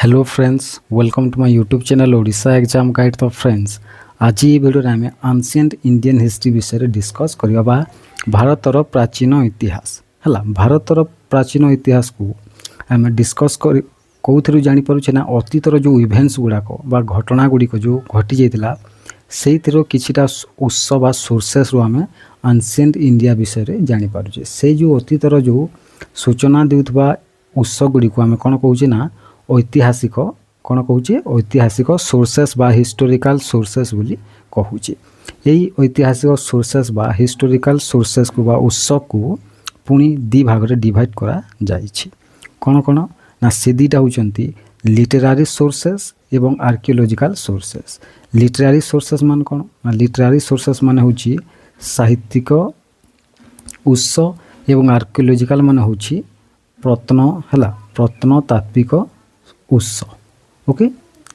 Hello friends, welcome to my YouTube channel Odisha exam guide. तो friends, आज ये video आम एंशिएंट इंडियन हिस्ट्री विषय डिस्कस करवा भारतर प्राचीन इतिहास है। भारतर प्राचीन इतिहास को आम डिस्कस कर कौन जापर ना अतीतर जो इवेंट्स गुड़ाक घटना गुड़िक जो घटी जाता से किछिटा उत्स बा सोर्सेस रू आम एंशिएंट इंडिया विषय जापर से जो अतीतर जो सूचना देउथबा उत्स गुड़िक आम कौन कौचे ना ऐतिहासिक कौन कौचे ऐतिहासिक सोर्सेस बा हिस्टोरिकल सोर्सेस बोली कहूचे। यही ऐतिहासिक सोर्सेस बा हिस्टोरिकल सोर्सेस को बा उत्स को पुणी दी भाग रे डिवाइड करा जाइछि। कौन कौन ना से दीटा होचंती लिटरारी सोर्सेस एवं आर्कियोलॉजिकल सोर्सेस। लिटरारी सोर्सेस मान कौन ना लिटरारी सोर्सेस मान होची साहित्यिक उत्स एवं आर्कियोलॉजिकल मान होची प्रत्नतात्विक उत्स। ओके,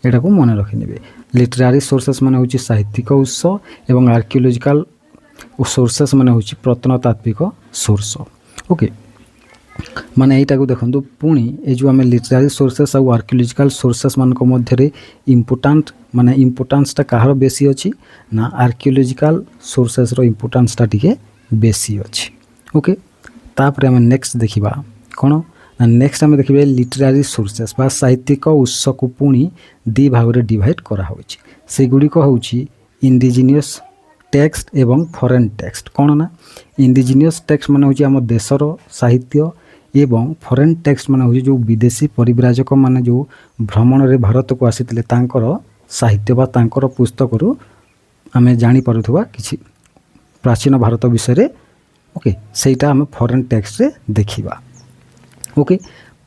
एटा को मन रखि नेबे। लिटरारी सोर्सेस माने होची साहित्यिक उत्स एवं आर्कियोलॉजिकल सोर्सेस माने होची प्रत्नतात्विक सोर्स। ओके, माने एटा को देखंतु पुणी ए जो हमें लिटरारी सोर्सेस और आर्कियोलॉजिकल सोर्सेस मान को मध्य रे इंपोर्टेंट माने इंपोर्टेंस टा काहर बेसी अछि ना आर्कियोलॉजिकल सोर्सेस रो इंपोर्टेंस टा टिके बेसी अछि। ओके, तापर हमें नेक्स्ट देखिबा कोन नेक्स्ट आम देखिए लिटरारी सोर्सेस बा साहित्यिक उत्स को पुणी दी भाग रे डिवाइड करा होछि। से गुड़िक होछि इंडिजिनियस टेक्स्ट एवं फॉरेन टेक्स्ट। कौन ना इंडिजिनियस टेक्स्ट माने होछि आम देशर साहित्य एवं फॉरेन टेक्स्ट माने होछि जो विदेशी परिव्राजक माने जो भ्रमण रे भारत को आसीतिले तांकर साहित्य बा तांकर पुस्तक रु आमे जानि पारुथबा किछि प्राचीन भारत विषय रे। ओके, सेटा आमे फॉरेन टेक्स्ट रे देखिबा। ओके,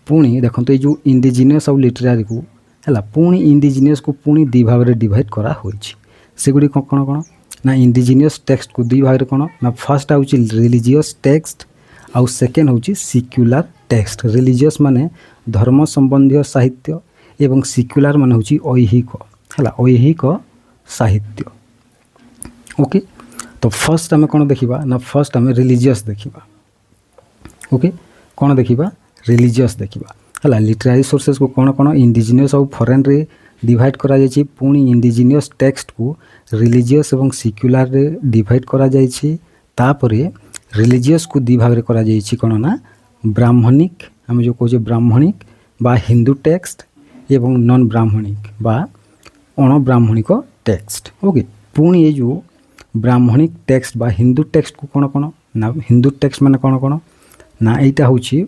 पुणी देखो ये जो इंडिजिनियस और लिटरारी को है पुणी इंडिजिनियस को पुणी दी भाग रे डिवाइड करा होइछि। से गुडी कौन कौन ना इंडिजिनियस टेक्स्ट को दी भाग रे कौन ना फर्स्ट आउची रिलीजियस टेक्स्ट आउ सेकेंड होची सिक्युलर टेक्स्ट। रिलीजियस माने धर्म संबंधी साहित्य एवं सिक्युलर माने होची ऐहिक है ऐहिक साहित्य। ओके, तो फर्स्ट आम कौन देखिबा ना फर्स्ट आम रिलीजियस देखिबा। ओके, कौन देखिबा रिलीजियस देखिबा हला। लिटरारी सोर्सेस को कौन कौन इंडिजिनियस और फॉरेन रे डिवाइड करा जायछि। पुणी इंडिजिनियस टेक्स्ट को रिलीजियस एवं सिक्युलर रे डिवाइड करा जायछि। तापरे रिलीजियस को दी भाग रे करा जायछि कौन ना ब्राह्मणिक हम जो कहजे ब्राह्मणिक बा हिंदू टेक्स्ट एवं नॉन ब्राह्मणिक बा अण ब्राह्मणिक टेक्स्ट। ओके, पुणी ये जो ब्राह्मणिक टेक्स्ट बा हिंदू टेक्स्ट को कौन कौन ना हिंदू टेक्स्ट माने कौन कौन ना एटा होछि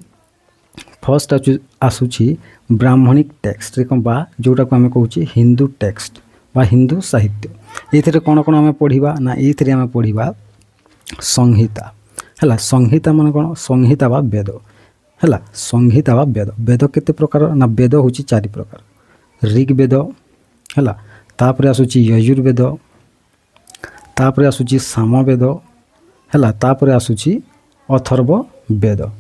फर्स्ट आसुची ब्राह्मणिक टेक्स्ट बा जोटा को आम कहूँ हिंदू टेक्स्ट बा हिंदू साहित्य। ये कौन कौन आम पढ़ा ना ये आम पढ़ा संहिता है। संहिता मान कौन संहिता बा वेद है। संहिता बा वेद। वेद केते प्रकार ना वेद हूँ चारि प्रकार। ऋग्वेद है, तापर आसुची यजुर्वेद, तापर आसुची सामवेद है, तापर आसुची अथर्व वेद।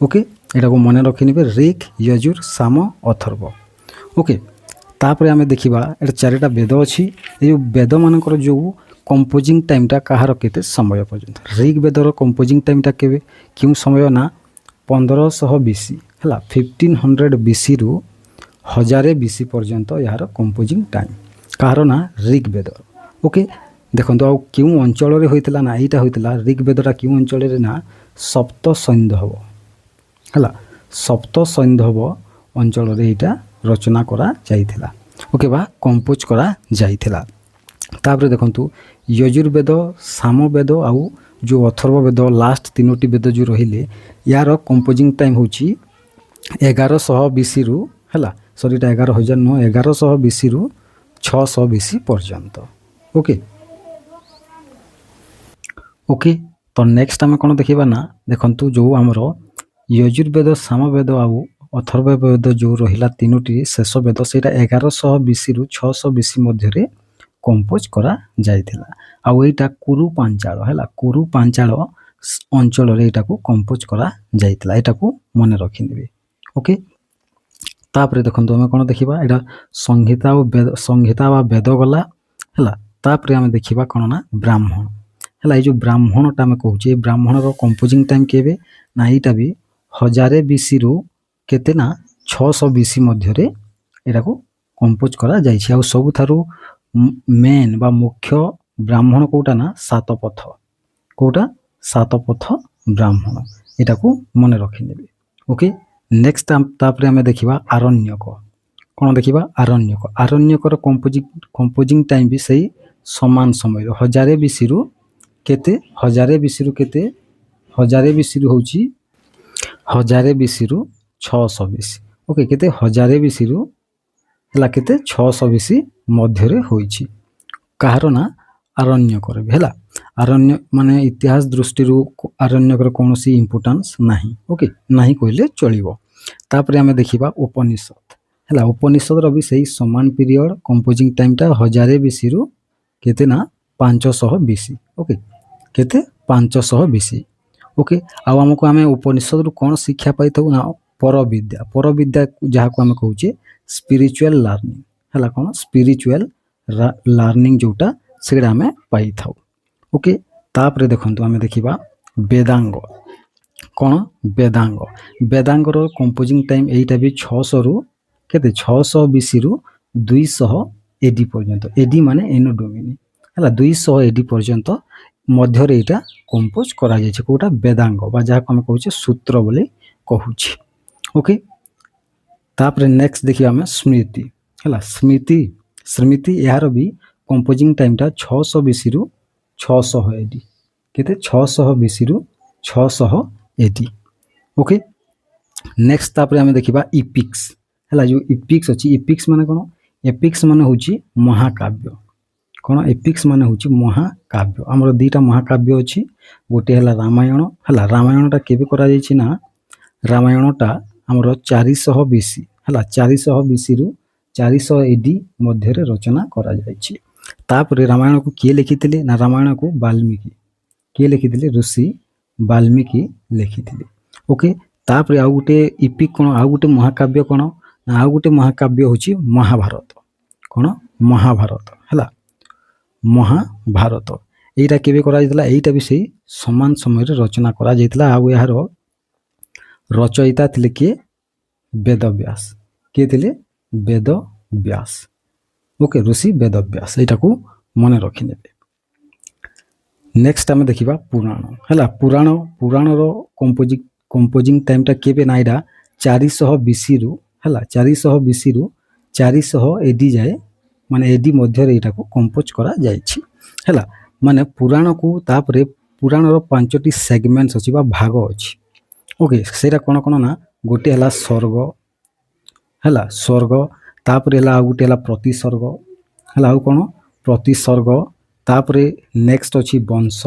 ओके, एटा को मन रखि नेबे ऋग यजुर साम अथर्व। ओके, तापर आमे देखिबा एटा चारिटा वेद अछि। ए वेद मानकर जो कंपोजिंग टाइमटा कहार केते समय पर्यंत। ऋग वेदर कंपोजिंग टाइमटा केबे क्यों समय ना 1500 बीसी है 1500 बीसी रु 1000 बीसी पर्यंत यार कंपोजिंग टाइम कहार ना ऋग वेद। ओके, देखंतु आ क्यों अंचल रे होइतला ना एटा होइतला ऋग वेदटा क्यों अंचल रे ना सप्त सैंधव है। सप्त सैंधव अंचल रे एटा रचना करा जाइथिला। ओके, बा कंपोज करा जाइथिला। तापर देखंतु यजुर्वेद सामवेद आउ जो अथर्व वेद लास्ट तीनोटी वेद जो रहिले यार कंपोजिंग टाइम होची 1100 बीसी रु है सॉरी 11,000 नो 1100 बीसी रु 600 बीसी पर्यंत। ओके, ओके, तो नेक्स्ट आम कौन देखा ना देखंतु जो आमर यजुर्वेद सामवेद आउ अथर्ववेद जो रहिला तीनोटी शेष वेद सेटा 1100 बीसी रु 600 बीसी मध्य कंपोज करा जाइथिला। आउ एटा कुरु पांचाल है कुरु पांचाल अंचल रे एटा को कंपोज करा जाइथिला। एटा को मन रखि नेबे। ओके, तापर देखंतु हम कोन देखिबा एटा संहिता और वेद संहिता बा वेद गला है। तापर हम देखिबा कोन ना ब्राह्मण है। ये जो ब्राह्मणटा आम कहूँ ब्राह्मण रो कंपोजिंग टाइम केबे ना एटा भी 1000 बीसी रु केते ना 600 बीसी मध्य ଏଟାକୁ କମ୍ପୋଜ କରାଯାଇଛି। ଆଉ ସବୁଠାରୁ ମେନ୍ ବା ମୁଖ୍ୟ ବ୍ରାହ୍ମଣ କୋଉଟା ନା ସାତପଥ। କୋଉଟା? ସାତପଥ ବ୍ରାହ୍ମଣ। ଏଟାକୁ ମନେ ରଖିନେବେ। ଓକେ, ନେକ୍ସଟ ତାପରେ ଆମେ ଦେଖିବା ଆରଣ୍ୟକ। କ'ଣ ଦେଖିବା? ଆରଣ୍ୟକ। ଆରଣ୍ୟକର କମ୍ପୋଜିଂ ଟାଇମ୍ ବି ସେଇ ସମାନ ସମୟରେ 1000 BCରୁ କେତେ? 1000 BCରୁ କେତେ? 1000 BCରୁ ହେଉଛି 1000 BCରୁ 600 BC। ଓକେ, କେତେ? 1000 BCରୁ ହେଲା କେତେ? 600 BC ମଧ୍ୟରେ ହୋଇଛି। କାହାର ନା? ଆରଣ୍ୟକର ବି ହେଲା। ଆରଣ୍ୟ ମାନେ ଇତିହାସ ଦୃଷ୍ଟିରୁ ଆରଣ୍ୟକର କୌଣସି ଇମ୍ପୋର୍ଟାନ୍ସ ନାହିଁ। ଓକେ, ନାହିଁ କହିଲେ ଚଳିବ। ତାପରେ ଆମେ ଦେଖିବା ଉପନିଷଦ ହେଲା। ଉପନିଷଦର ବି ସେଇ ସମାନ ପିରିୟଡ଼, କମ୍ପୋଜିଂ ଟାଇମ୍ଟା 1000 BCରୁ କେତେ ନା 500 BC। ଓକେ, କେତେ? 500 BC। ଓକେ, ଆଉ ଆମକୁ ଆମେ ଉପନିଷଦରୁ କ'ଣ ଶିକ୍ଷା ପାଇଥାଉ ନା ପରବିଦ୍ୟା। ପରବିଦ୍ୟା ଯାହାକୁ ଆମେ କହୁଛେ ସ୍ପିରିଚୁଆଲ ଲର୍ଣ୍ଣିଂ ହେଲା। କ'ଣ? ସ୍ପିରିଚୁଆଲ ଲର୍ଣ୍ଣିଂ ଯେଉଁଟା ସେଇଟା ଆମେ ପାଇଥାଉ। ଓକେ, ତାପରେ ଦେଖନ୍ତୁ ଆମେ ଦେଖିବା ବେଦାଙ୍ଗ। କ'ଣ? ବେଦାଙ୍ଗ। ବେଦାଙ୍ଗର କମ୍ପୋଜିଂ ଟାଇମ୍ ଏଇଟା ବି 600ରୁ କେତେ? 600 BCରୁ 200 AD ପର୍ଯ୍ୟନ୍ତ। ଏଡି ମାନେ ଏନୋ ଡୋମିନି ହେଲା। 200 AD ପର୍ଯ୍ୟନ୍ତ ମଧ୍ୟରେ ଏଇଟା କମ୍ପୋଜ କରାଯାଇଛି। କୋଉଟା? ବେଦାଙ୍ଗ ବା ଯାହାକୁ ଆମେ କହୁଛେ ସୂତ୍ର ବୋଲି କହୁଛି। ଓକେ, ତାପରେ ନେକ୍ସଟ ଦେଖିବା ଆମେ ସ୍ମୃତି ହେଲା। ସ୍ମୃତି ଏହାର ବି କମ୍ପୋଜିଂ ଟାଇମ୍ଟା 600 BCରୁ 600 AD। କେତେ? 600 BCରୁ 600 AD। ଓକେ, ନେକ୍ସଟ ତାପରେ ଆମେ ଦେଖିବା ଇପିକ୍ସ ହେଲା। ଯେଉଁ ଇପିକ୍ସ ଅଛି, ଇପିକ୍ସ ମାନେ କ'ଣ? ଏପିକ୍ସ ମାନେ ହେଉଛି ମହାକାବ୍ୟ। କ'ଣ? ଏପିକ୍ସ ମାନେ ହେଉଛି ମହାକାବ୍ୟ। ଆମର ଦୁଇଟା ମହାକାବ୍ୟ ଅଛି। ଗୋଟିଏ ହେଲା ରାମାୟଣ ହେଲା। ରାମାୟଣଟା କେବେ କରାଯାଇଛି ନା ରାମାୟଣଟା ଆମର 400 BC ହେଲା। 400 BCରୁ 400 AD ମଧ୍ୟରେ ରଚନା କରାଯାଇଛି। ତାପରେ ରାମାୟଣକୁ କିଏ ଲେଖିଥିଲେ ନା ରାମାୟଣକୁ ବାଲ୍ମୀକି। କିଏ ଲେଖିଥିଲେ? ଋଷି ବାଲ୍ମୀକି ଲେଖିଥିଲେ। ଓକେ, ତାପରେ ଆଉ ଗୋଟେ ଇପିକ୍ କ'ଣ? ଆଉ ଗୋଟେ ମହାକାବ୍ୟ କ'ଣ ନା ଆଉ ଗୋଟେ ମହାକାବ୍ୟ ହେଉଛି ମହାଭାରତ। କ'ଣ? ମହାଭାରତ ହେଲା। ମହାଭାରତ ଏଇଟା କେବେ କରାଯାଇଥିଲା? ଏଇଟା ବି ସେଇ ସମାନ ସମୟରେ ରଚନା କରାଯାଇଥିଲା। ଆଉ ଏହାର ରଚୟିତା ଥିଲେ କିଏ? ବେଦବ୍ୟାସ। କିଏ ଥିଲେ? ବେଦବ୍ୟାସ। ଓକେ, ଋଷି ବେଦବ୍ୟାସ। ଏଇଟାକୁ ମନେ ରଖିନେବେ। ନେକ୍ସଟ ଆମେ ଦେଖିବା ପୁରାଣ ହେଲା। ପୁରାଣର କମ୍ପୋଜିଂ ଟାଇମ୍ଟା କେବେ ନା ଏଇଟା 400 BCରୁ ହେଲା। 400 BCରୁ 400 AD ଯାଏ, ମାନେ AD ମଧ୍ୟରେ ଏଇଟାକୁ କମ୍ପୋଜ କରାଯାଇଛି ହେଲା। ମାନେ ପୁରାଣକୁ ତାପରେ ପୁରାଣର 5ଟି ସେଗମେଣ୍ଟସ ଅଛି ବା ଭାଗ ଅଛି। ଓକେ, ସେଇଟା କ'ଣ କ'ଣ ନା ଗୋଟେ ହେଲା ସ୍ୱର୍ଗ ହେଲା। ସ୍ୱର୍ଗ ତାପରେ ହେଲା ଆଉ ଗୋଟେ ହେଲା ପ୍ରତିସର୍ଗ ହେଲା। ଆଉ କ'ଣ? ପ୍ରତିସର୍ଗ। ତାପରେ ନେକ୍ସଟ ଅଛି ବଂଶ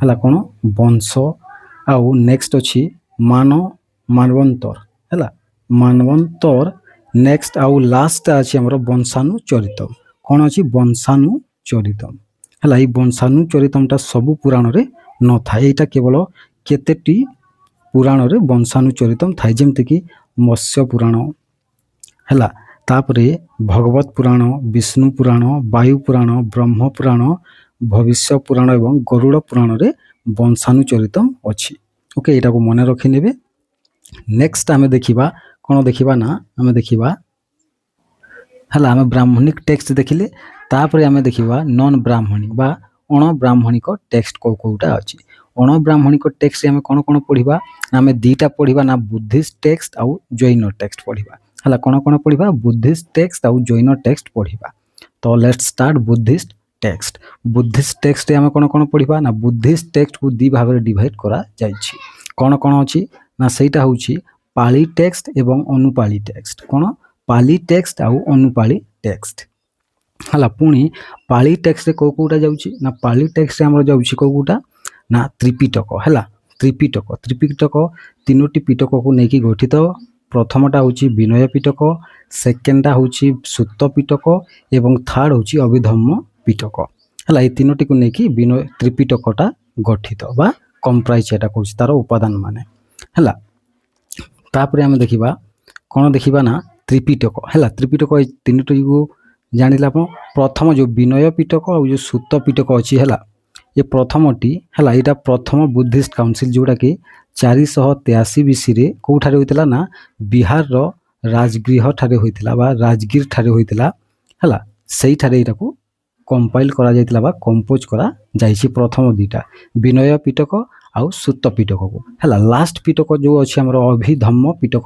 ହେଲା। କ'ଣ? ବଂଶ। ଆଉ ନେକ୍ସଟ ଅଛି ମାନବନ୍ତର ହେଲା। ମାନବନ୍ତର ନେକ୍ସଟ ଆଉ ଲାଷ୍ଟ ଅଛି ଆମର ବଂଶାନୁଚରିତମ୍। କ'ଣ ଅଛି? ବଂଶାନୁଚରିତମ୍ ହେଲା। ଏଇ ବଂଶାନୁଚରିତମ୍ଟା ସବୁ ପୁରାଣରେ ନଥାଏ। ଏଇଟା କେବଳ କେତେଟି ପୁରାଣରେ ବଂଶାନୁଚରିତମ୍ ଥାଏ। ଯେମିତିକି ମତ୍ସ୍ୟ ପୁରାଣ ହେଲା। ତାପରେ ଭଗବତ ପୁରାଣ, ବିଷ୍ଣୁ ପୁରାଣ, ବାୟୁ ପୁରାଣ, ବ୍ରହ୍ମ ପୁରାଣ, ଭବିଷ୍ୟ ପୁରାଣ ଏବଂ ଗରୁଡ଼ ପୁରାଣରେ ବଂଶାନୁଚରିତମ୍ ଅଛି। ଓକେ, ଏଇଟାକୁ ମନେ ରଖିନେବେ। ନେକ୍ସଟ ଆମେ ଦେଖିବା କ'ଣ ଦେଖିବା ନା ଆମେ ଦେଖିବା ହେଲା। ଆମେ ବ୍ରାହ୍ମଣିକ ଟେକ୍ସଟ ଦେଖିଲେ। ତାପରେ ଆମେ ଦେଖିବା ନନ୍ ବ୍ରାହ୍ମଣୀ ବା ଅଣବ୍ରାହ୍ମଣିକ ଟେକ୍ସଟ କେଉଁଟା ଅଛି। ଅଣବ୍ରାହ୍ମଣିକ ଟେକ୍ସଟ ଆମେ କ'ଣ କ'ଣ ପଢ଼ିବା? ଆମେ ଦୁଇଟା ପଢ଼ିବା ନା ବୁଦ୍ଧିଷ୍ଟ ଟେକ୍ସଟ ଆଉ ଜୈନ ଟେକ୍ସଟ ପଢ଼ିବା ହେଲା। କ'ଣ କ'ଣ ପଢ଼ିବା? ବୁଦ୍ଧିଷ୍ଟ ଟେକ୍ସଟ ଆଉ ଜୈନ ଟେକ୍ସଟ ପଢ଼ିବା। ତ let's start Buddhist text. Buddhist text ଆମେ କ'ଣ କ'ଣ ପଢ଼ିବା ନା ବୁଦ୍ଧିଷ୍ଟ ଟେକ୍ସଟକୁ ଦୁଇ ଭାଗରେ ଡିଭାଇଡ୍ କରାଯାଇଛି। କ'ଣ କ'ଣ ଅଛି ନା ସେଇଟା ହେଉଛି ପାଳି ଟେକ୍ସଟ ଏବଂ ଅନୁପାଳି ଟେକ୍ସଟ। କ'ଣ? ପାଲି ଟେକ୍ସଟ ଆଉ ଅନୁପାଳି ଟେକ୍ସଟ ହେଲା। ପୁଣି ପାଳି ଟେକ୍ସଟରେ କେଉଁଟା ଯାଉଛି ନା ପାଳି ଟେକ୍ସଟରେ ଆମର ଯାଉଛି କେଉଁଟା ନା ତ୍ରିପିଟକ ହେଲା। ତ୍ରିପିଟକ 3ଟି ପିଟକକୁ ନେଇକି ଗଠିତ। ପ୍ରଥମଟା ହେଉଛି ବିନୟ ପିଟକ, ସେକେଣ୍ଡଟା ହେଉଛି ସୁତ ପିଟକ ଏବଂ ଥାର୍ଡ ହେଉଛି ଅଭିଧମ୍ମ ପିଟକ ହେଲା। এই 3ଟିକୁ ନେଇକି ତ୍ରିପିଟକଟା ଗଠିତ ବା କମ୍ପ୍ରାଇଜ ଏଟା କରୁଛି ତାର ଉପାଦାନ ମାନେ ହେଲା। ତାପରେ ଆମେ ଦେଖିବା କ'ଣ ଦେଖିବା ନା ତ୍ରିପିଟକ ହେଲା। ତ୍ରିପିଟକ ଏଇ 3ଟିକୁ ଜାଣିଲେ ଆପଣ। ପ୍ରଥମ ଯେଉଁ ବିନୟ ପିଟକ ଆଉ ଯେଉଁ ସୁତ ପିଟକ ଅଛି ହେଲା, ଏ ପ୍ରଥମଟି ହେଲା ଏଇଟା ପ୍ରଥମ ବୁଦ୍ଧିଷ୍ଟ କାଉନସିଲ ଯେଉଁଟାକି 483 BCରେ କେଉଁଠାରେ ହୋଇଥିଲା ନା ବିହାରର ରାଜଗୃହ ଠାରେ ହୋଇଥିଲା ବା ରାଜଗିର ଠାରେ ହୋଇଥିଲା ହେଲା। ସେଇଠାରେ ଏଇଟାକୁ କମ୍ପାଇଲ୍ କରାଯାଇଥିଲା ବା କମ୍ପୋଜ କରାଯାଇଛି ପ୍ରଥମ ଦୁଇଟା ବିନୟ ପିଟକ ଆଉ ସୂତ ପିଟକକୁ ହେଲା। ଲାଷ୍ଟ ପିଟକ ଯେଉଁ ଅଛି ଆମର ଅଭିଧମ୍ମ ପିଟକ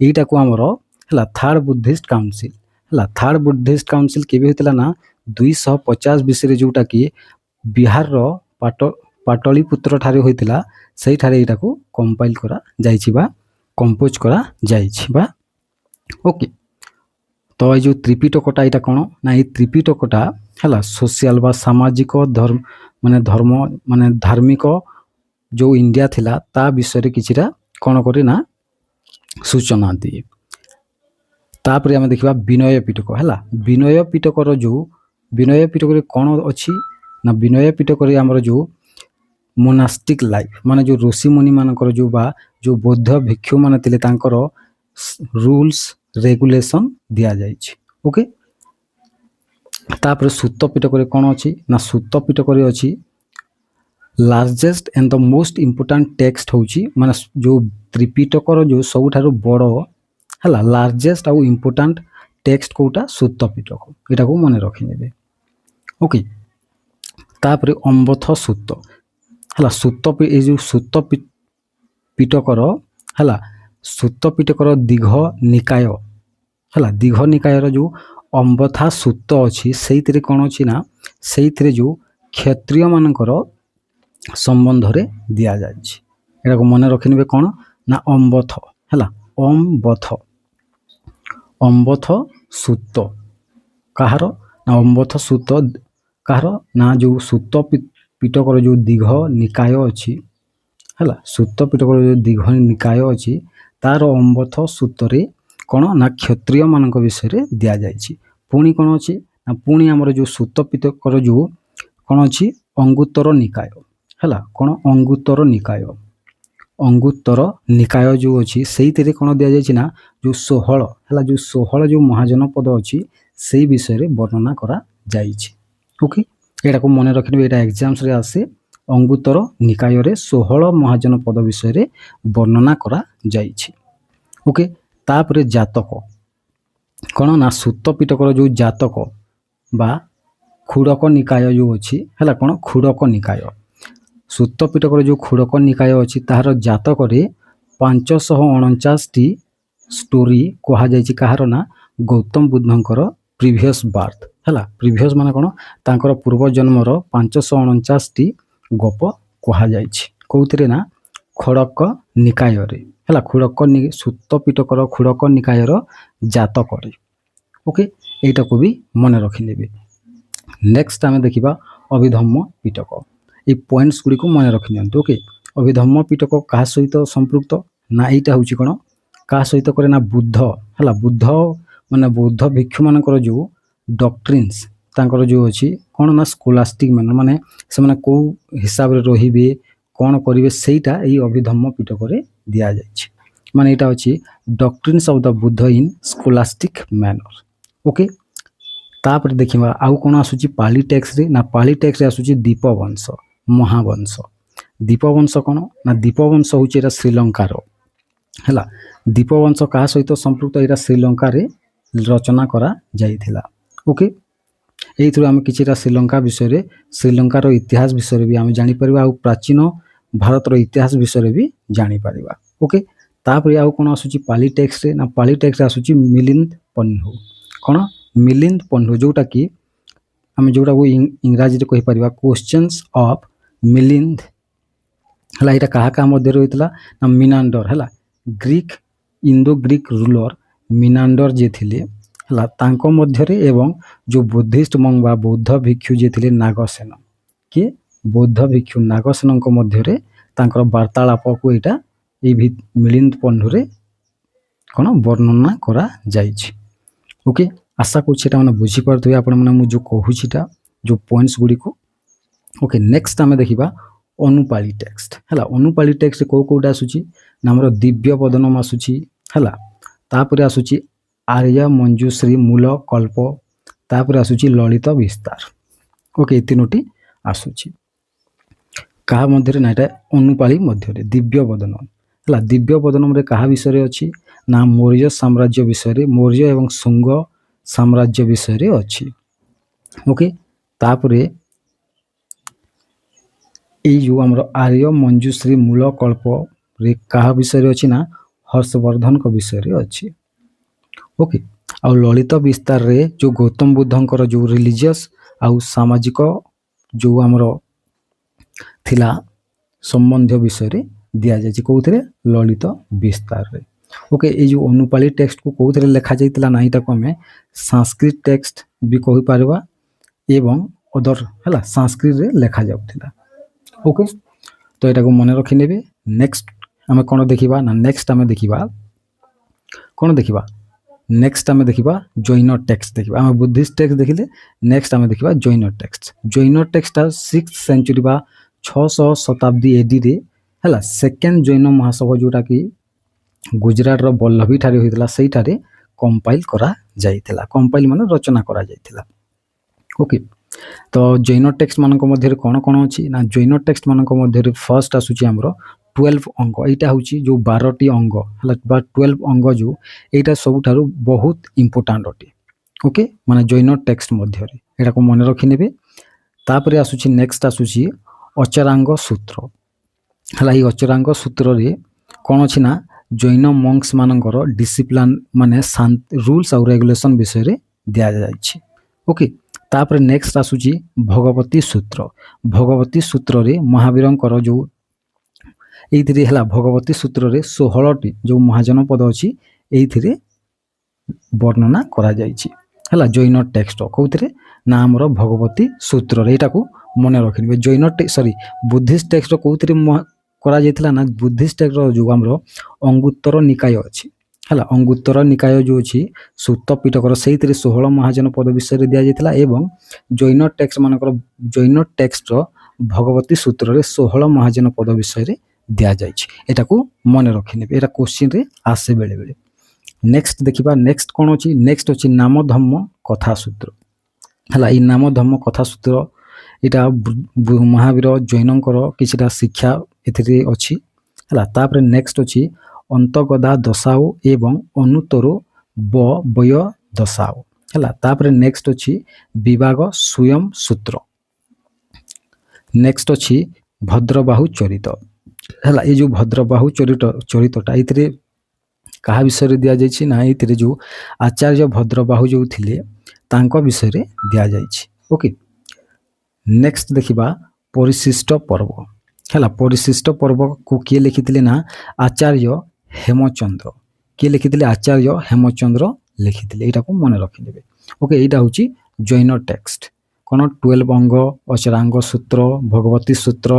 ଏଇଟାକୁ ଆମର ହେଲା ଥାର୍ଡ଼ ବୁଦ୍ଧିଷ୍ଟ କାଉନସିଲ୍ ହେଲା। ଥାର୍ଡ଼ ବୁଦ୍ଧିଷ୍ଟ କାଉନସିଲ୍ କେବେ ହୋଇଥିଲା ନା 250 ବିସିରେ ଯେଉଁଟାକି ବିହାରର ପାଟଳିପୁତ୍ର ଠାରେ ହୋଇଥିଲା। ସେଇଠାରେ ଏଇଟାକୁ କମ୍ପାଇଲ୍ କରାଯାଇଛି ବା କମ୍ପୋଜ କରାଯାଇଛି ବା ଓକେ। ତ ଏଇ ଯେଉଁ ତ୍ରିପିଟକଟା ଏଇଟା କ'ଣ ନା ଏଇ ତ୍ରିପିଟକଟା ହେଲା ସୋସିଆଲ ବା ସାମାଜିକ ଧର୍ମ ମାନେ ଧାର୍ମିକ ଯେଉଁ ଇଣ୍ଡିଆ ଥିଲା ତା ବିଷୟରେ କିଛିଟା କ'ଣ କରେ ନା ସୂଚନା ଦିଏ। ତାପରେ ଆମେ ଦେଖିବା ବିନୟ ପିଟକ ହେଲା। ବିନୟ ପିଟକର ଯେଉଁ ବିନୟ ପିଟକରେ କ'ଣ ଅଛି ନା ବିନୟ ପିଟକରେ ଆମର ଯେଉଁ ମୋନାଷ୍ଟିକ୍ ଲାଇଫ୍ ମାନେ ଯେଉଁ ଋଷିମୁନିମାନଙ୍କର ଯେଉଁ ବୌଦ୍ଧ ଭିକ୍ଷୁମାନେ ଥିଲେ ତାଙ୍କର ରୁଲ୍ସ ରେଗୁଲେସନ୍ ଦିଆଯାଇଛି ଓକେ। ତାପରେ ସୂତ ପିଟକରେ କ'ଣ ଅଛି ନା ସୂତ ପିଟକରେ ଅଛି largest and the most important text ହେଉଛି ମାନେ ଯେଉଁ ତ୍ରିପିଟକର ଯେଉଁ ସବୁଠାରୁ ବଡ଼ ହେଲା ଲାର୍ଜେଷ୍ଟ ଆଉ ଇମ୍ପୋର୍ଟାଣ୍ଟ ଟେକ୍ସଟ କେଉଁଟା ସୂତ ପିଟକ ଏଇଟାକୁ ମନେ ରଖିନେବେ ଓକେ। ତାପରେ ଅମ୍ବଥ ସୂତ ହେଲା। ଏଇ ଯେଉଁ ସୂତ ପିଟକର ହେଲା ସୂତ ପିଟକର ଦୀଘ ନିକାୟ ହେଲା। ଦୀଘ ନିକାୟର ଯେଉଁ ଅମ୍ବଥା ସୂତ ଅଛି ସେଇଥିରେ କ'ଣ ଅଛି ନା ସେଇଥିରେ ଯେଉଁ କ୍ଷତ୍ରିୟମାନଙ୍କର ସମ୍ବନ୍ଧରେ ଦିଆଯାଇଛି। ଏଟାକୁ ମନେ ରଖିନେବେ କ'ଣ ନା ଅମ୍ବଥ ହେଲା। ଅମ୍ବଥ ସୂତ କାହାର ନା ଅମ୍ବଥ ସୂତ କାହାର ନା ଯେଉଁ ସୂତ ପିଟକର ଯେଉଁ ଦୀଘ ନିକାୟ ଅଛି ହେଲା। ସୂତ ପିଟକର ଯେଉଁ ଦୀଘ ନିକାୟ ଅଛି ତାର ଅମ୍ବଥ ସୂତରେ କ'ଣ ନା କ୍ଷତ୍ରିୟମାନଙ୍କ ବିଷୟରେ ଦିଆଯାଇଛି। ପୁଣି କ'ଣ ଅଛି ନା ପୁଣି ଆମର ଯେଉଁ ସୂତ ପିଟକର ଯେଉଁ କ'ଣ ଅଛି ଅଙ୍ଗୁତ୍ତର ନିକାୟ ହେଲା। କ'ଣ ଅଙ୍ଗୁତ୍ତର ନିକାୟ ଯେଉଁ ଅଛି ସେଇଥିରେ କ'ଣ ଦିଆଯାଇଛି ନା ଯେଉଁ 16 ହେଲା ଯେଉଁ 16 ଯେଉଁ ମହାଜନ ପଦ ଅଛି ସେଇ ବିଷୟରେ ବର୍ଣ୍ଣନା କରାଯାଇଛି ଓକେ। ଏଇଟାକୁ ମନେ ରଖିନେବେ ଏଇଟା ଏକ୍ଜାମ୍ସରେ ଆସେ। ଅଙ୍ଗୁତ୍ତର ନିକାୟରେ 16 ମହାଜନ ପଦ ବିଷୟରେ ବର୍ଣ୍ଣନା କରାଯାଇଛି ଓକେ। ତାପରେ ଜାତକ କ'ଣ ନା ସୂତ ପିଟକର ଯେଉଁ ଜାତକ ବା ଖୁଡ଼କ ନିକାୟ ଯେଉଁ ଅଛି ହେଲା। କ'ଣ ଖୁଡ଼କ ନିକାୟ ସୂତ ପିଟକର ଯେଉଁ ଖୁଡ଼କ ନିକାୟ ଅଛି ତାହାର ଜାତକରେ 549ଟି ଷ୍ଟୋରି କୁହାଯାଇଛି। କାହାର ନା ଗୌତମ ବୁଦ୍ଧଙ୍କର ପ୍ରିଭିୟସ୍ ବାର୍ଥ ହେଲା। ପ୍ରିଭିୟସ୍ ମାନେ କ'ଣ ତାଙ୍କର ପୂର୍ବଜନ୍ମର 549ଟି ଗପ କୁହାଯାଇଛି କେଉଁଥିରେ ନା ଖଡ଼କ ନିକାୟରେ ହେଲା। ସୂତ ପିଟକର ଖୁଡ଼କ ନିକାୟର ଜାତକରେ ଓକେ। ଏଇଟାକୁ ବି ମନେ ରଖିନେବେ। ନେକ୍ସଟ ଆମେ ଦେଖିବା ଅଭିଧମ୍ମ ପିଟକ। এই ପଏଣ୍ଟସ୍ ଗୁଡ଼ିକୁ ମନେ ରଖିନିଅନ୍ତୁ ଓକେ। ଅଭିଧମ୍ମ ପିଟକ କାହା ସହିତ ସମ୍ପୃକ୍ତ ନା ଏଇଟା ହେଉଛି କ'ଣ କାହା ସହିତ କରେ ନା ବୁଦ୍ଧ ହେଲା। ବୁଦ୍ଧ ମାନେ ବୌଦ୍ଧ ଭିକ୍ଷୁମାନଙ୍କର ଯେଉଁ ଡକ୍ଟ୍ରିନ୍ସ ତାଙ୍କର ଯେଉଁ ଅଛି କ'ଣ ନା ସ୍କୋଲାଷ୍ଟିକ୍ ମାନେ ସେମାନେ କେଉଁ ହିସାବରେ ରହିବେ କ'ଣ କରିବେ ସେଇଟା ଏଇ ଅଭିଧମ୍ମ ପିଟକରେ ଦିଆଯାଇଛି। ମାନେ ଏଇଟା ଅଛି doctrines of the Buddha in scholastic manner okay. ତାପରେ ଦେଖିବା ଆଉ କ'ଣ ଆସୁଛି ପାଳି ଟେକ୍ସରେ ନା ପାଳି ଟେକ୍ସରେ ଆସୁଛି ଦୀପବଂଶ ମହାବଂଶ। ଦୀପବଂଶ କ'ଣ ନା ଦୀପବଂଶ ହେଉଛି ଏଇଟା ଶ୍ରୀଲଙ୍କାର ହେଲା। ଦୀପବଂଶ କାହା ସହିତ ସମ୍ପୃକ୍ତ ଏଇଟା ଶ୍ରୀଲଙ୍କାରେ ରଚନା କରାଯାଇଥିଲା ଓକେ। ଏଇଥିରୁ ଆମେ କିଛିଟା ଶ୍ରୀଲଙ୍କା ବିଷୟରେ ଶ୍ରୀଲଙ୍କାର ଇତିହାସ ବିଷୟରେ ବି ଆମେ ଜାଣିପାରିବା ଆଉ ପ୍ରାଚୀନ ଭାରତର ଇତିହାସ ବିଷୟରେ ବି ଜାଣିପାରିବା ଓକେ। ତାପରେ ଆଉ କ'ଣ ଆସୁଛି ପାଳି ଟେକ୍ସରେ ନା ପାଳି ଟେକ୍ସରେ ଆସୁଛି ମିଲିନ୍ଦ ପହ୍ନୁ। କ'ଣ ମିଲିନ୍ଦ ପହ୍ନୁ ଯେଉଁଟାକି ଆମେ ଯେଉଁଟାକୁ ଇଂରାଜୀରେ କହିପାରିବା କ୍ୱେଶ୍ଚନ୍ସ ଅଫ୍ ମିଲିନ୍ଦ ହେଲା। ଏଇଟା କାହା କାହା ମଧ୍ୟରେ ହୋଇଥିଲା ନା ମିନାଣ୍ଡର ହେଲା। ଇଣ୍ଡୋ ଗ୍ରୀକ୍ ରୁଲର ମିନାଣ୍ଡର ଯିଏ ଥିଲେ ହେଲା ତାଙ୍କ ମଧ୍ୟରେ ଏବଂ ଯେଉଁ ବୁଦ୍ଧିଷ୍ଟ ମଙ୍ଗ ବା ବୌଦ୍ଧ ଭିକ୍ଷୁ ଯିଏ ଥିଲେ ନାଗସେନ କିଏ ବୌଦ୍ଧ ଭିକ୍ଷୁ ନାଗସେନଙ୍କ ମଧ୍ୟରେ ତାଙ୍କର ବାର୍ତ୍ତାଳାପକୁ ଏଇଟା ଏଇ ମିଳିନ୍ଦ ପହ୍ନୁରେ କ'ଣ ବର୍ଣ୍ଣନା କରାଯାଇଛି ଓକେ। ଆଶା କରୁଛି ଏଇଟା ମାନେ ବୁଝିପାରୁଥିବେ ଆପଣମାନେ ମୁଁ ଯେଉଁ କହୁଛି ଏଇଟା ଯେଉଁ ପଏଣ୍ଟସ୍ ଗୁଡ଼ିକୁ ଓକେ। ନେକ୍ସଟ ଆମେ ଦେଖିବା ଅନୁପାଳି ଟେକ୍ସଟ ହେଲା। ଅନୁପାଳି ଟେକ୍ସଟ କେଉଁଟା ଆସୁଛି ନା ଆମର ଦିବ୍ୟ ବଦନମ ଆସୁଛି ହେଲା। ତାପରେ ଆସୁଛି ଆର୍ଯ୍ୟ ମଞ୍ଜୁଶ୍ରୀ ମୂଳ କଳ୍ପ ତାପରେ ଆସୁଛି ଲଳିତ ବିସ୍ତାର ଓକେ। ଏ ତିନୋଟି ଆସୁଛି କାହା ମଧ୍ୟରେ ନା ଏଇଟା ଅନୁପାଳି ମଧ୍ୟରେ ଦିବ୍ୟ ବଦନମ ହେଲା। ଦିବ୍ୟ ବଦନମରେ କାହା ବିଷୟରେ ଅଛି ନା ମୌର୍ଯ୍ୟ ସାମ୍ରାଜ୍ୟ ବିଷୟରେ, ମୌର୍ଯ୍ୟ ଏବଂ ଶୁଙ୍ଗ ସାମ୍ରାଜ୍ୟ ବିଷୟରେ ଅଛି। ଓକେ, ତାପରେ ଏଇ ଯେଉଁ ଆମର ଆର୍ୟ ମଞ୍ଜୁଶ୍ରୀ ମୂଳ କଳ୍ପରେ କାହା ବିଷୟରେ ଅଛି ନା ହର୍ଷବର୍ଦ୍ଧନଙ୍କ ବିଷୟରେ ଅଛି। ଓକେ, ଆଉ ଲଳିତ ବିସ୍ତାରରେ ଯେଉଁ ଗୌତମ ବୁଦ୍ଧଙ୍କର ଯେଉଁ ରିଲିଜିୟସ୍ ଆଉ ସାମାଜିକ ଯେଉଁ ଆମର ଥିଲା ସମ୍ବନ୍ଧୀୟ ବିଷୟରେ ଦିଆଯାଇଛି କେଉଁଥିରେ, ଲଳିତ ବିସ୍ତାରରେ। ଓକେ, ଏଇ ଯେଉଁ ଅନୁପାଳି ଟେକ୍ସଟକୁ କେଉଁଥିରେ ଲେଖାଯାଇଥିଲା ନା ଏଇଟାକୁ ଆମେ ସାଂସ୍କ୍ରିଟ ଟେକ୍ସଟ ବି କହିପାରିବା ଏବଂ ଅଦର ହେଲା ସାଂସ୍କ୍ରିଟରେ ଲେଖାଯାଉଥିଲା। ଓକେ, ତ ଏଟାକୁ ମନେ ରଖିନେବେ। ନେକ୍ସଟ ଆମେ କ'ଣ ଦେଖିବା ନା ନେକ୍ସଟ ଆମେ ଦେଖିବା କ'ଣ ଦେଖିବା, ନେକ୍ସଟ ଆମେ ଦେଖିବା ଜୈନ ଟେକ୍ସଟ ଦେଖିବା। ଆମେ ବୁଦ୍ଧିଷ୍ଟ ଟେକ୍ସଟ ଦେଖିଲେ, ନେକ୍ସଟ ଆମେ ଦେଖିବା ଜୈନ ଟେକ୍ସଟ। ଜୈନ ଟେକ୍ସଟଟା 6th ସେଞ୍ଚୁରୀ ବା 600 ଶତାବ୍ଦୀ ଏଡିରେ ହେଲା ସେକେଣ୍ଡ ଜୈନ ମହାସଭା ଯେଉଁଟାକି ଗୁଜରାଟର ବଲ୍ଲଭୀ ଠାରେ ହୋଇଥିଲା ସେଇଠାରେ କମ୍ପାଇଲ୍ କରାଯାଇଥିଲା। କମ୍ପାଇଲ୍ ମାନେ ରଚନା କରାଯାଇଥିଲା। ଓକେ, ତ ଜୈନ ଟେକ୍ସଟ ମାନଙ୍କ ମଧ୍ୟରେ କ'ଣ କ'ଣ ଅଛି ନା ଜୈନ ଟେକ୍ସଟ ମାନଙ୍କ ମଧ୍ୟରେ ଫର୍ଷ୍ଟ ଆସୁଛି ଆମର 12 ଅଙ୍ଗ। ଏଇଟା ହେଉଛି ଯେଉଁ 12ଟି ଅଙ୍ଗ ହେଲା ବା 12 ଅଙ୍ଗ ଯେଉଁ ଏଇଟା ସବୁଠାରୁ ବହୁତ ଇମ୍ପୋର୍ଟାଣ୍ଟ ଅଟେ। ଓକେ, ମାନେ ଜୈନ ଟେକ୍ସଟ ମଧ୍ୟରେ ଏଟାକୁ ମନେ ରଖିନେବେ। ତାପରେ ଆସୁଛି ନେକ୍ସଟ ଆସୁଛି ଅଚରାଙ୍ଗ ସୂତ୍ର ହେଲା। ଏଇ ଅଚରାଙ୍ଗ ସୂତ୍ରରେ କ'ଣ ଅଛି ନା ଜୈନ ମଙ୍କସ ମାନଙ୍କର ଡିସିପ୍ଲିନ ମାନେ ରୁଲ୍ସ ଆଉ ରେଗୁଲେସନ ବିଷୟରେ ଦିଆଯାଇଛି। ଓକେ, ତାପରେ ନେକ୍ସଟ ଆସୁଛି ଭଗବତୀ ସୂତ୍ର। ଭଗବତୀ ସୂତ୍ରରେ ମହାବୀରଙ୍କର ଯେଉଁ ଏଇଥିରେ ହେଲା ଭଗବତୀ ସୂତ୍ରରେ 16ଟି ଯେଉଁ ମହାଜନ ପଦ ଅଛି ଏଇଥିରେ ବର୍ଣ୍ଣନା କରାଯାଇଛି ହେଲା ଜୈନ ଟେକ୍ସଟ କେଉଁଥିରେ ନା ଆମର ଭଗବତୀ ସୂତ୍ରରେ। ଏଇଟାକୁ ମନେ ରଖିନେବେ। ଜୈନ ବୁଦ୍ଧିଷ୍ଟ ଟେକ୍ସଟ କେଉଁଥିରେ କରାଯାଇଥିଲା ନା ବୁଦ୍ଧିଷ୍ଟ ଟେକ୍ସଟ ଯେଉଁ ଆମର ଅଙ୍ଗୁତ୍ତର ନିକାୟ ଅଛି ହେଲା, ଅଙ୍ଗୁତ୍ତର ନିକାୟ ଯେଉଁ ଅଛି ସୂତ ପିଟକର ସେଇଥିରେ 16 ମହାଜନ ପଦ ବିଷୟରେ ଦିଆଯାଇଥିଲା ଏବଂ ଜୈନ ଟେକ୍ସଟ ମାନଙ୍କର ଜୈନ ଟେକ୍ସଟର ଭଗବତୀ ସୂତ୍ରରେ 16 ମହାଜନ ପଦ ବିଷୟରେ ଦିଆଯାଇଛି। ଏଟାକୁ ମନେ ରଖିନେବେ, ଏଟା କୋଶ୍ଚିନ୍ରେ ଆସେ ବେଳେବେଳେ। ନେକ୍ସଟ ଦେଖିବା, ନେକ୍ସଟ କ'ଣ ଅଛି, ନେକ୍ସଟ ଅଛି ନାମ ଧମ୍ମ କଥା ସୂତ୍ର ହେଲା। ଏଇ ନାମ ଧମ୍ମ କଥା ସୂତ୍ର ଏଇଟା ମହାବୀର ଜୈନଙ୍କର କିଛିଟା ଶିକ୍ଷା ଏଥିରେ ଅଛି ହେଲା। ତାପରେ ନେକ୍ସଟ ଅଛି ଅନ୍ତଗଦା ଦଶାଉ ଏବଂ ଅନୁତ୍ତର ବୟ ଦଶାଉ ହେଲା। ତାପରେ ନେକ୍ସଟ ଅଛି ବିଭାଗ ସ୍ୱୟଂ ସୂତ୍ର। ନେକ୍ସଟ ଅଛି ଭଦ୍ରବାହୁ ଚରିତ ହେଲା। ଏଇ ଯେଉଁ ଭଦ୍ରବାହୁ ଚରିତଟା ଏଇଥିରେ କାହା ବିଷୟରେ ଦିଆଯାଇଛି ନା ଏଇଥିରେ ଯେଉଁ ଆଚାର୍ଯ୍ୟ ଭଦ୍ରବାହୁ ଯେଉଁ ଥିଲେ ତାଙ୍କ ବିଷୟରେ ଦିଆଯାଇଛି। ଓକେ, ନେକ୍ସଟ ଦେଖିବା ପରିଶିଷ୍ଟ ପର୍ବ ହେଲା। ପରିଶିଷ୍ଟ ପର୍ବକୁ କିଏ ଲେଖିଥିଲେ ନା ଆଚାର୍ଯ୍ୟ ହେମଚନ୍ଦ୍ର। କିଏ ଲେଖିଥିଲେ? ଆଚାର୍ଯ୍ୟ ହେମଚନ୍ଦ୍ର ଲେଖିଥିଲେ। ଏଇଟାକୁ ମନେ ରଖିନେବେ। ଓକେ, ଏଇଟା ହେଉଛି ଜୈନ ଟେକ୍ସଟ। କ'ଣ 12 ଅଙ୍ଗ, ଅଚରାଙ୍ଗ ସୂତ୍ର, ଭଗବତୀ ସୂତ୍ର,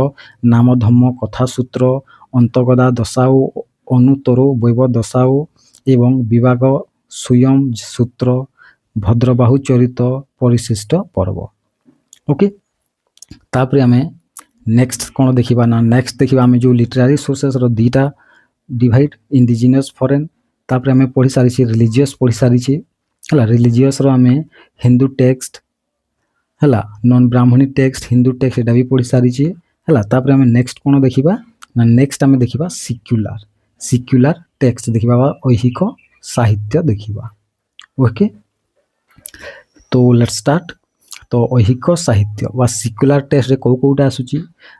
ନାମଧମ୍ମ କଥା ସୂତ୍ର, ଅନ୍ତଗଦା ଦଶାଉ, ଅନୁତ୍ତର ବୈବ ଦଶାଉ ଏବଂ ବିଭାଗ ସ୍ୱୟଂ ସୂତ୍ର, ଭଦ୍ରବାହୁ ଚରିତ, ପରିଶିଷ୍ଟ ପର୍ବ। ଓକେ, ତାପରେ ଆମେ ନେକ୍ସଟ କ'ଣ ଦେଖିବା ନା ନେକ୍ସଟ ଦେଖିବା ଆମେ ଯେଉଁ ଲିଟରାରୀ ସୋର୍ସେସର ଦୁଇଟା ଡିଭାଇଡ ଇଣ୍ଡିଜିନିୟସ୍ ଫରେନ୍। ତାପରେ ଆମେ ପଢ଼ି ସାରିଛେ ରିଲିଜିୟସ୍ ପଢ଼ି ସାରିଛେ ହେଲା। ରିଲିଜିୟସର ଆମେ ହିନ୍ଦୁ ଟେକ୍ସଟ ହେଲା, non Brahmani text, Hindu text ଏଇଟା ବି ପଢ଼ି ସାରିଛେ ହେଲା। ତାପରେ ଆମେ ନେକ୍ସଟ କ'ଣ ଦେଖିବା ନା ନେକ୍ସଟ ଆମେ ଦେଖିବା ସିକ୍ୟୁଲାର ଟେକ୍ସଟ ଦେଖିବା ବା ଐହିକ ସାହିତ୍ୟ ଦେଖିବା। ଓକେ, ତ ଲେଟ୍ସ ଷ୍ଟାର୍ଟ। ତ ଐହିକ ସାହିତ୍ୟ ବା ସିକ୍ୟୁଲାର ଟେକ୍ସଟରେ କେଉଁଟା ଆସୁଛି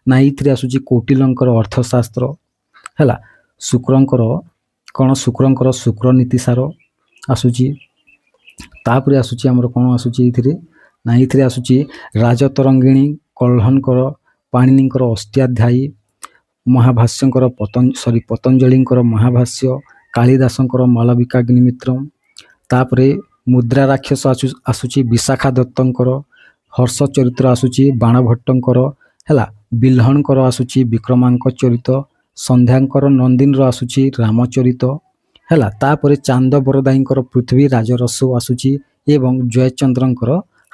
ନା ଏଇଥିରେ ଆସୁଛି କୌଟିଲ୍ୟଙ୍କର ଅର୍ଥଶାସ୍ତ୍ର ହେଲା, ଶୁକ୍ରଙ୍କର ଶୁକ୍ରନୀତିସାର ଆସୁଛି। ତାପରେ ଆସୁଛି ଆମର କ'ଣ ଆସୁଛି ଏଇଥିରେ ନା ଏଇଥିରେ ଆସୁଛି ରାଜତରଙ୍ଗିଣୀ କହ୍ଲନଙ୍କର ପାଣିନିଙ୍କର ଅଷ୍ଟାଧ୍ୟାୟୀ, ମହାଭାଷ୍ୟଙ୍କର ପତଞ୍ଜଳିଙ୍କର ମହାଭାଷ୍ୟ, କାଳିଦାସଙ୍କର ମାଳବିକାଗ୍ନିମିତ୍ରମ୍। ତାପରେ ମୁଦ୍ରା ରାକ୍ଷସ ଆସୁଛି ବିଶାଖା ଦତ୍ତଙ୍କର, ହର୍ଷ ଚରିତ୍ର ଆସୁଛି ବାଣଭଟ୍ଟଙ୍କର ହେଲା, ବିଲ୍ହଣଙ୍କର ଆସୁଛି ବିକ୍ରମାଙ୍କ ଚରିତ, ସନ୍ଧ୍ୟାଙ୍କର ନନ୍ଦିନୀର ଆସୁଛି ରାମଚରିତ ହେଲା। ତାପରେ ଚାନ୍ଦ ବରଦାଇଙ୍କର ପୃଥ୍ୱୀ ରାଜରସ ଆସୁଛି ଏବଂ ଜୟଚନ୍ଦ୍ରଙ୍କର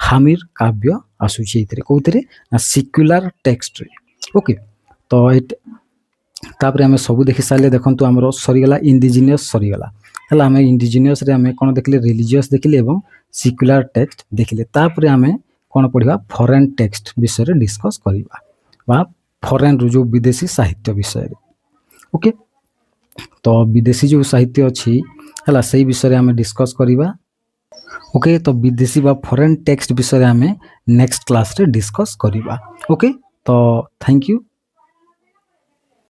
ହାମିର କାବ୍ୟ ଆସୁଛି ଏଇଥିରେ। କେଉଁଥିରେ ନା ସିକ୍ୟୁଲାର ଟେକ୍ସଟରେ। ଓକେ, ତ ତାପରେ ଆମେ ସବୁ ଦେଖି ସାରିଲେ। ଦେଖନ୍ତୁ ଆମର ସରିଗଲା ଇଣ୍ଡିଜିନିୟସ୍ ସରିଗଲା ହେଲା। ଆମେ ଇଣ୍ଡିଜିନିୟସରେ ଆମେ କ'ଣ ଦେଖିଲେ? ରିଲିଜିୟସ୍ ଦେଖିଲେ ଏବଂ ସିକ୍ୟୁଲାର ଟେକ୍ସଟ ଦେଖିଲେ। ତାପରେ ଆମେ କ'ଣ ପଢ଼ିବା? ଫରେନ୍ ଟେକ୍ସଟ ବିଷୟରେ ଡିସ୍କସ୍ କରିବା ବା ଫରେନ୍ରୁ ଯେଉଁ ବିଦେଶୀ ସାହିତ୍ୟ ବିଷୟରେ। ଓକେ, ତ ବିଦେଶୀ ଯେଉଁ ସାହିତ୍ୟ ଅଛି ହେଲା ସେଇ ବିଷୟରେ ଆମେ ଡିସ୍କସ୍ କରିବା। ओके तो विदेशी बा फॉरेन टेक्स्ट विषय आम नेक्स्ट क्लास रे डिस्कस करिबा। ओके तो थैंक यू।